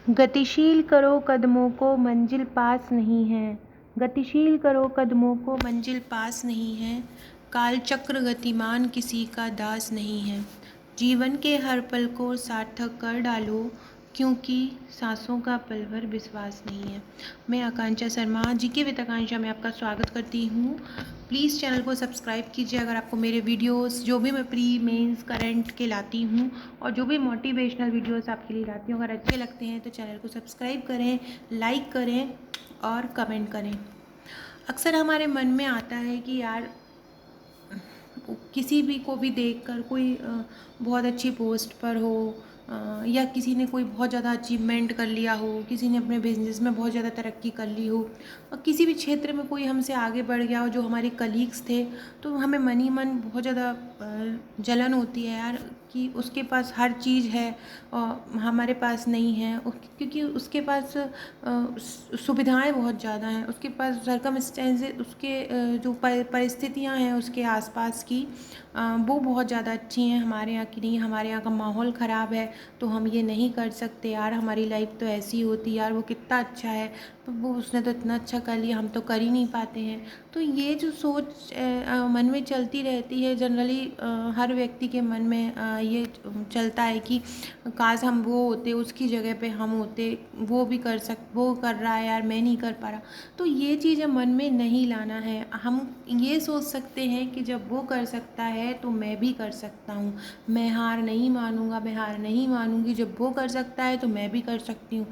गतिशील करो कदमों को मंजिल पास नहीं है। गतिशील करो कदमों को मंजिल पास नहीं है। कालचक्र गतिमान किसी का दास नहीं है। जीवन के हर पल को सार्थक कर डालो, क्योंकि सांसों का पल भर विश्वास नहीं है। मैं आकांक्षा शर्मा जीके विद आकांक्षा में आपका स्वागत करती हूँ। प्लीज़ चैनल को सब्सक्राइब कीजिए। अगर आपको मेरे वीडियोस जो भी मैं प्री मेंस करंट के लाती हूँ और जो भी मोटिवेशनल वीडियोस आपके लिए लाती हूँ अगर अच्छे लगते हैं तो चैनल को सब्सक्राइब करें, लाइक करें और कमेंट करें। अक्सर हमारे मन में आता है कि यार किसी भी को भी देखकर कोई बहुत अच्छी पोस्ट पर हो या किसी ने कोई बहुत ज़्यादा अचीवमेंट कर लिया हो, किसी ने अपने बिजनेस में बहुत ज़्यादा तरक्की कर ली हो और किसी भी क्षेत्र में कोई हमसे आगे बढ़ गया हो जो हमारे कलीग्स थे, तो हमें मन ही मन बहुत ज़्यादा जलन होती है यार कि उसके पास हर चीज़ है और हमारे पास नहीं है। क्योंकि उसके पास सुविधाएं बहुत ज़्यादा हैं, उसके पास सर्कमस्टेंसेस, उसके जो परिस्थितियां हैं उसके आसपास की वो बहुत ज़्यादा अच्छी हैं, हमारे यहाँ की नहीं। हमारे यहाँ का माहौल ख़राब है तो हम ये नहीं कर सकते यार, हमारी लाइफ तो ऐसी होती यार, वो कितना अच्छा है तो वो उसने तो इतना अच्छा कर लिया, हम तो कर ही नहीं पाते हैं। तो ये जो सोच मन में चलती रहती है जनरली, हर व्यक्ति के मन में ये चलता है कि काश हम वो होते, उसकी जगह पे हम होते, वो कर रहा है यार, मैं नहीं कर पा रहा। तो ये चीज़ें मन में नहीं लाना है। हम ये सोच सकते हैं कि जब वो कर सकता है तो मैं भी कर सकता हूँ। मैं हार नहीं मानूंगा, मैं हार नहीं मानूंगी। जब वो कर सकता है तो मैं भी कर सकती हूँ।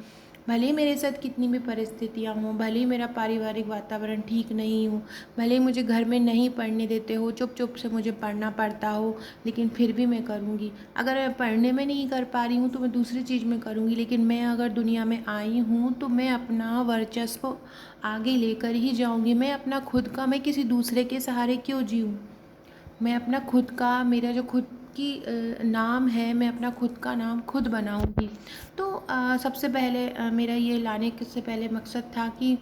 भले ही मेरे साथ कितनी भी परिस्थितियाँ हों, भले ही मेरा पारिवारिक वातावरण ठीक नहीं हो, भले ही मुझे घर में नहीं पढ़ने देते हो, चुप चुप से मुझे पढ़ना पड़ता हो, लेकिन फिर भी मैं करूँगी। अगर मैं पढ़ने में नहीं कर पा रही हूँ तो मैं दूसरी चीज़ में करूँगी, लेकिन मैं अगर दुनिया में आई हूँ तो मैं अपना वर्चस्व आगे लेकर ही जाऊँगी। मैं अपना खुद का, मैं किसी दूसरे के सहारे क्यों जीऊँ। मैं अपना खुद का, मेरा जो खुद की नाम है, मैं अपना खुद का नाम खुद बनाऊंगी। तो सबसे पहले मेरा ये लाने से पहले मकसद था कि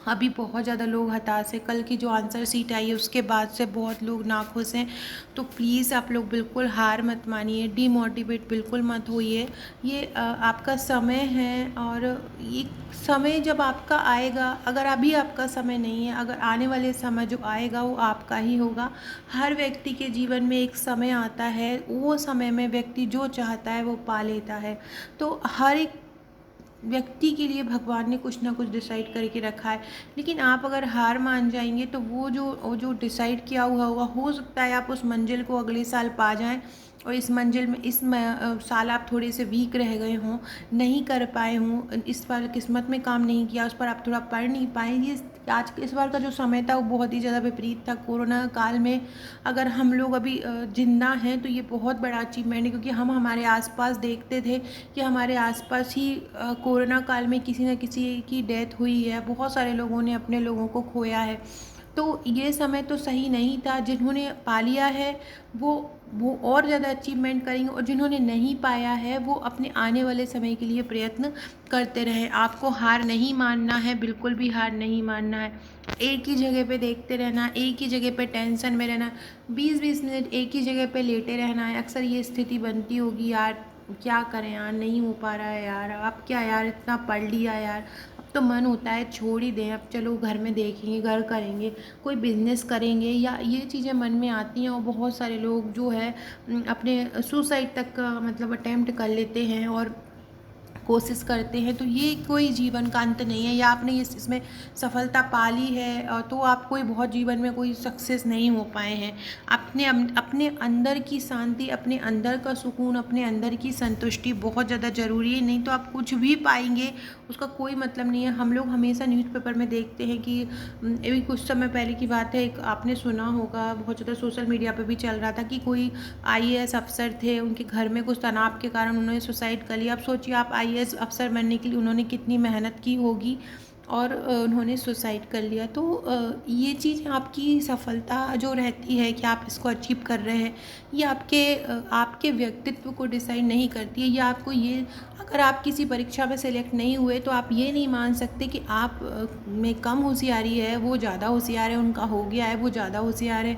अभी बहुत ज़्यादा लोग हताश हैं। कल की जो आंसर शीट आई है उसके बाद से बहुत लोग नाखुश हैं। तो प्लीज़ आप लोग बिल्कुल हार मत मानिए, डीमोटिवेट बिल्कुल मत होइए। ये आपका समय है और ये समय जब आपका आएगा, अगर अभी आपका समय नहीं है, अगर आने वाले समय जो आएगा वो आपका ही होगा। हर व्यक्ति के जीवन में एक समय आता है, वो समय में व्यक्ति जो चाहता है वो पा लेता है। तो हर एक व्यक्ति के लिए भगवान ने कुछ ना कुछ डिसाइड करके रखा है, लेकिन आप अगर हार मान जाएंगे तो वो जो डिसाइड किया हुआ होगा, हो सकता है आप उस मंजिल को अगले साल पा जाएं और इस मंजिल में साल आप थोड़े से वीक रह गए हों, नहीं कर पाए हों, इस बार किस्मत में काम नहीं किया, उस पर आप थोड़ा पढ़ नहीं पाए। ये आज इस बार का जो समय था वो बहुत ही ज़्यादा विपरीत था। कोरोना काल में अगर हम लोग अभी जिंदा हैं तो ये बहुत बड़ा अचीवमेंट है, क्योंकि हम हमारे आसपास देखते थे कि हमारे आसपास ही कोरोना काल में किसी न किसी की डेथ हुई है, बहुत सारे लोगों ने अपने लोगों को खोया है। तो ये समय तो सही नहीं था। जिन्होंने पा लिया है वो और ज़्यादा अचीवमेंट करेंगे, और जिन्होंने नहीं पाया है वो अपने आने वाले समय के लिए प्रयत्न करते रहें। आपको हार नहीं मानना है, बिल्कुल भी हार नहीं मानना है। एक ही जगह पे देखते रहना, एक ही जगह पे टेंशन में रहना, 20-20 मिनट एक ही जगह पे लेटे रहना है, अक्सर ये स्थिति बनती होगी यार, क्या करें यार, नहीं हो पा रहा है यार, अब क्या यार, इतना पढ़ लिया यार, अब तो मन होता है छोड़ ही दें, अब चलो घर में देखेंगे, घर करेंगे, कोई बिजनेस करेंगे, या ये चीज़ें मन में आती हैं। और बहुत सारे लोग जो है अपने सुसाइड तक का मतलब अटेम्प्ट कर लेते हैं और कोशिश करते हैं। तो ये कोई जीवन का अंत नहीं है, या आपने इसमें सफलता पा ली है और तो आप कोई बहुत जीवन में कोई सक्सेस नहीं हो पाए हैं। अपने अंदर की शांति, अपने अंदर का सुकून, अपने अंदर की संतुष्टि बहुत ज़्यादा ज़रूरी है, नहीं तो आप कुछ भी पाएंगे उसका कोई मतलब नहीं है। हम लोग हमेशा न्यूज़पेपर में देखते हैं कि अभी कुछ समय पहले की बात है, एक आपने सुना होगा, बहुत ज़्यादा सोशल मीडिया पे भी चल रहा था कि कोई आईएएस अफसर थे, उनके घर में कुछ तनाव के कारण उन्होंने सुसाइड कर लिया। अब सोचिए आप आईएएस अफसर बनने के लिए उन्होंने कितनी मेहनत की होगी और उन्होंने सुसाइड कर लिया। तो ये चीज़ आपकी सफलता जो रहती है कि आप इसको अचीव कर रहे हैं, ये आपके व्यक्तित्व को डिसाइड नहीं करती है। या आपको ये, अगर आप किसी परीक्षा में सेलेक्ट नहीं हुए तो आप ये नहीं मान सकते कि आप में कम होशियारी है, वो ज़्यादा होशियार है, उनका हो गया है, वो ज़्यादा होशियार है।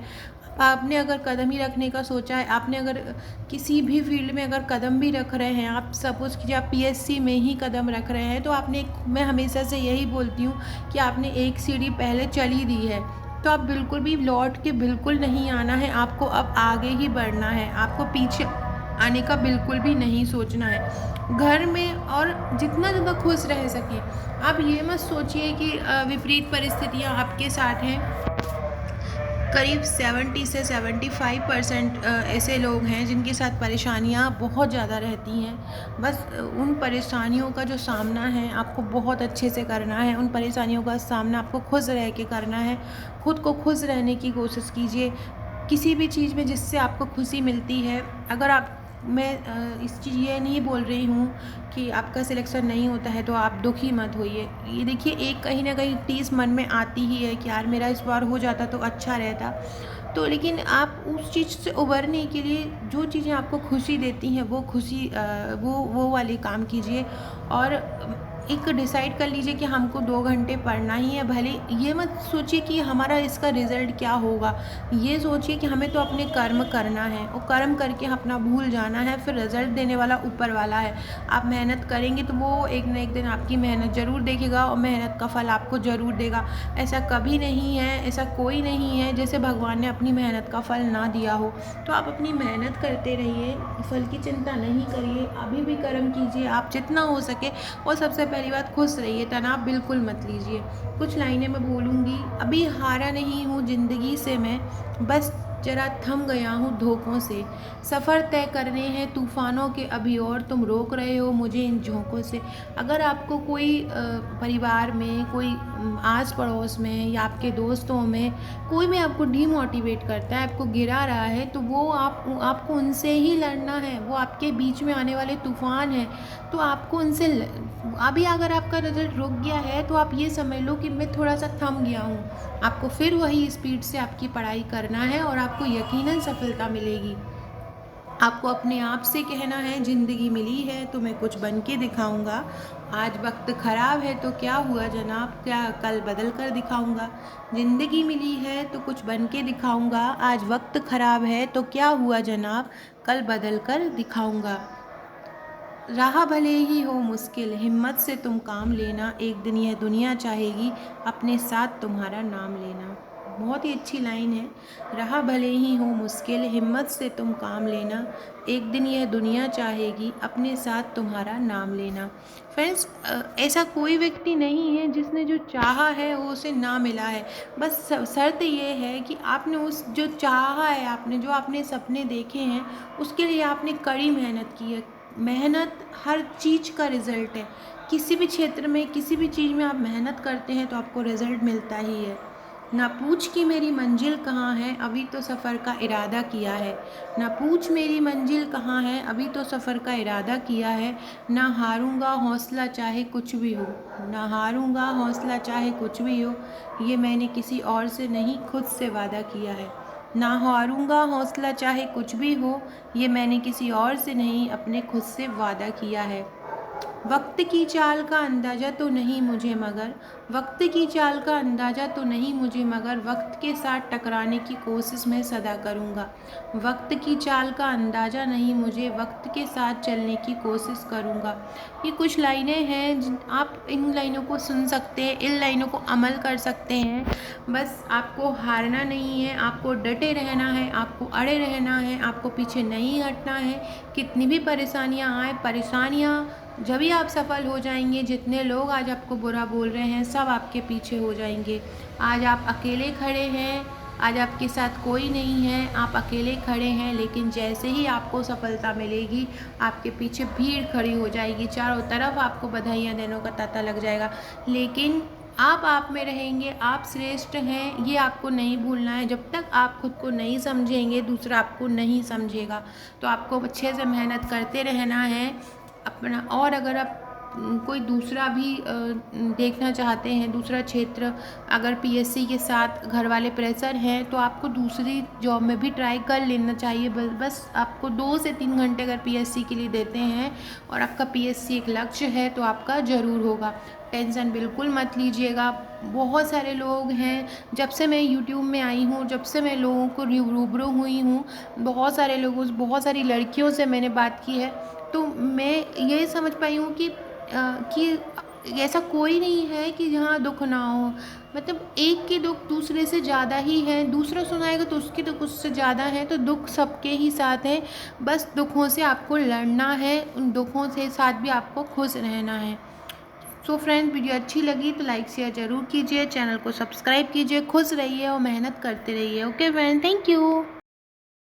आपने अगर कदम ही रखने का सोचा है, आपने अगर किसी भी फील्ड में अगर कदम भी रख रहे हैं, आप सपोज़ कीजिए आप पीएससी में ही कदम रख रहे हैं, तो आपने मैं हमेशा से यही बोलती हूँ कि आपने एक सीढ़ी पहले चल ही दी है, तो आप बिल्कुल भी लौट के बिल्कुल नहीं आना है, आपको अब आगे ही बढ़ना है, आपको पीछे आने का बिल्कुल भी नहीं सोचना है। घर में और जितना ज़्यादा खुश रह सकें, आप ये मत सोचिए कि विपरीत परिस्थितियाँ आपके साथ हैं। करीब 70 से 75% ऐसे लोग हैं जिनके साथ परेशानियाँ बहुत ज़्यादा रहती हैं। बस उन परेशानियों का जो सामना है आपको बहुत अच्छे से करना है, उन परेशानियों का सामना आपको खुश रह के करना है। खुद को खुश रहने की कोशिश कीजिए, किसी भी चीज़ में जिससे आपको खुशी मिलती है। अगर आप मैं इस चीज़ ये नहीं बोल रही हूँ कि आपका सिलेक्शन नहीं होता है तो आप दुखी मत होइए। ये देखिए, एक कहीं न कहीं टीस मन में आती ही है कि यार मेरा इस बार हो जाता तो अच्छा रहता। तो लेकिन आप उस चीज़ से उभरने के लिए जो चीज़ें आपको खुशी देती हैं वो खुशी वो वाली काम कीजिए। और एक डिसाइड कर लीजिए कि हमको 2 घंटे पढ़ना ही है। भले ये मत सोचिए कि हमारा इसका रिज़ल्ट क्या होगा, ये सोचिए कि हमें तो अपने कर्म करना है और कर्म करके अपना भूल जाना है, फिर रिज़ल्ट देने वाला ऊपर वाला है। आप मेहनत करेंगे तो वो एक न एक दिन आपकी मेहनत ज़रूर देखेगा और मेहनत का फल आपको ज़रूर देगा। ऐसा कभी नहीं है, ऐसा कोई नहीं है जैसे भगवान ने अपनी मेहनत का फल ना दिया हो। तो आप अपनी मेहनत करते रहिए, फल की चिंता नहीं करिए, अभी भी कर्म कीजिए आप जितना हो सके। और सबसे पहली बात, खुश रहिए, तनाव बिल्कुल मत लीजिए। कुछ लाइनें मैं बोलूँगी। अभी हारा नहीं हूँ ज़िंदगी से मैं, बस जरा थम गया हूँ धोखों से। सफ़र तय करने हैं तूफ़ानों के अभी और तुम रोक रहे हो मुझे इन झोंकों से। अगर आपको कोई परिवार में, कोई आस पड़ोस में या आपके दोस्तों में कोई भी आपको डीमोटिवेट करता है, आपको गिरा रहा है, तो वो आपको उनसे ही लड़ना है। वो आपके बीच में आने वाले तूफ़ान हैं, तो आपको उनसे अभी अगर आपका रिज़ल्ट रुक गया है तो आप ये समझ लो कि मैं थोड़ा सा थम गया हूँ। आपको फिर वही स्पीड से आपकी पढ़ाई करना है और आपको यकीनन सफलता मिलेगी। आपको अपने आप से कहना है, ज़िंदगी मिली है तो मैं कुछ बन के दिखाऊँगा। आज वक्त ख़राब है तो क्या हुआ जनाब, क्या कल बदल कर दिखाऊँगा। ज़िंदगी मिली है तो कुछ बन के दिखाऊँगा, आज वक्त ख़राब है तो क्या हुआ जनाब, कल बदल कर दिखाऊँगा। राह भले ही हो मुश्किल, हिम्मत से तुम काम लेना, एक दिन यह दुनिया चाहेगी अपने साथ तुम्हारा नाम लेना। बहुत ही अच्छी लाइन है। राह भले ही हो मुश्किल, हिम्मत से तुम काम लेना, एक दिन यह दुनिया चाहेगी अपने साथ तुम्हारा नाम लेना। फ्रेंड्स, ऐसा कोई व्यक्ति नहीं है जिसने जो चाहा है वो उसे ना मिला है। बस शर्त ये है कि आपने उस जो चाहा है, आपने जो अपने सपने देखे हैं, उसके लिए आपने कड़ी मेहनत की है। मेहनत हर चीज़ का रिज़ल्ट है। किसी भी क्षेत्र में, किसी भी चीज़ में आप मेहनत करते हैं तो आपको रिज़ल्ट मिलता ही है। ना पूछ कि मेरी मंजिल कहाँ है, अभी तो सफ़र का इरादा किया है। ना पूछ मेरी मंजिल कहाँ है, अभी तो सफ़र का इरादा किया है। ना हारूंगा हौसला चाहे कुछ भी हो, ना हारूंगा हौसला चाहे कुछ भी हो, ये मैंने किसी और से नहीं खुद से वादा किया है। ना हारूंगा हौसला चाहे कुछ भी हो, ये मैंने किसी और से नहीं अपने खुद से वादा किया है। वक्त की चाल का अंदाज़ा तो नहीं मुझे मगर, वक्त की चाल का अंदाज़ा तो नहीं मुझे मगर, वक्त के साथ टकराने की कोशिश मैं सदा करूँगा। वक्त की चाल का अंदाज़ा नहीं मुझे, वक्त के साथ चलने की कोशिश करूँगा। ये कुछ लाइनें हैं आप इन लाइनों को सुन सकते हैं, इन लाइनों को अमल कर सकते हैं। बस आपको हारना नहीं है, आपको डटे रहना है, आपको अड़े रहना है, आपको पीछे नहीं हटना है। कितनी भी परेशानियाँ आए, परेशानियाँ जब ही आप सफल हो जाएंगे, जितने लोग आज आपको बुरा बोल रहे हैं सब आपके पीछे हो जाएंगे। आज आप अकेले खड़े हैं, आज आपके साथ कोई नहीं है, आप अकेले खड़े हैं, लेकिन जैसे ही आपको सफलता मिलेगी आपके पीछे भीड़ खड़ी हो जाएगी, चारों तरफ आपको बधाइयाँ देने का तांता लग जाएगा। लेकिन आप में रहेंगे, आप श्रेष्ठ हैं, ये आपको नहीं भूलना है। जब तक आप खुद को नहीं समझेंगे दूसरा आपको नहीं समझेगा। तो आपको अच्छे से मेहनत करते रहना है अपना। और अगर आप कोई दूसरा भी देखना चाहते हैं, दूसरा क्षेत्र, अगर पीएससी के साथ घर वाले प्रेशर हैं तो आपको दूसरी जॉब में भी ट्राई कर लेना चाहिए। बस आपको 2 से 3 घंटे अगर पीएससी के लिए देते हैं और आपका पीएससी एक लक्ष्य है तो आपका ज़रूर होगा। टेंशन बिल्कुल मत लीजिएगा। बहुत सारे लोग हैं, जब से मैं यूट्यूब में आई हूँ, जब से मैं लोगों को रूबरू हुई हूँ, बहुत सारे लोगों से, बहुत सारी लड़कियों से मैंने बात की है, तो मैं ये समझ पाई हूँ कि ऐसा कोई नहीं है कि जहाँ दुख ना हो। मतलब एक के दुख दूसरे से ज़्यादा ही है, दूसरा सुनाएगा तो उसके दुख उससे ज़्यादा है, तो दुख सबके ही साथ है। बस दुखों से आपको लड़ना है, उन दुखों से साथ भी आपको खुश रहना है। सो फ्रेंड्स, वीडियो अच्छी लगी तो लाइक शेयर ज़रूर कीजिए, चैनल को सब्सक्राइब कीजिए, खुश रहिए और मेहनत करते रहिए। Okay friend, thank you.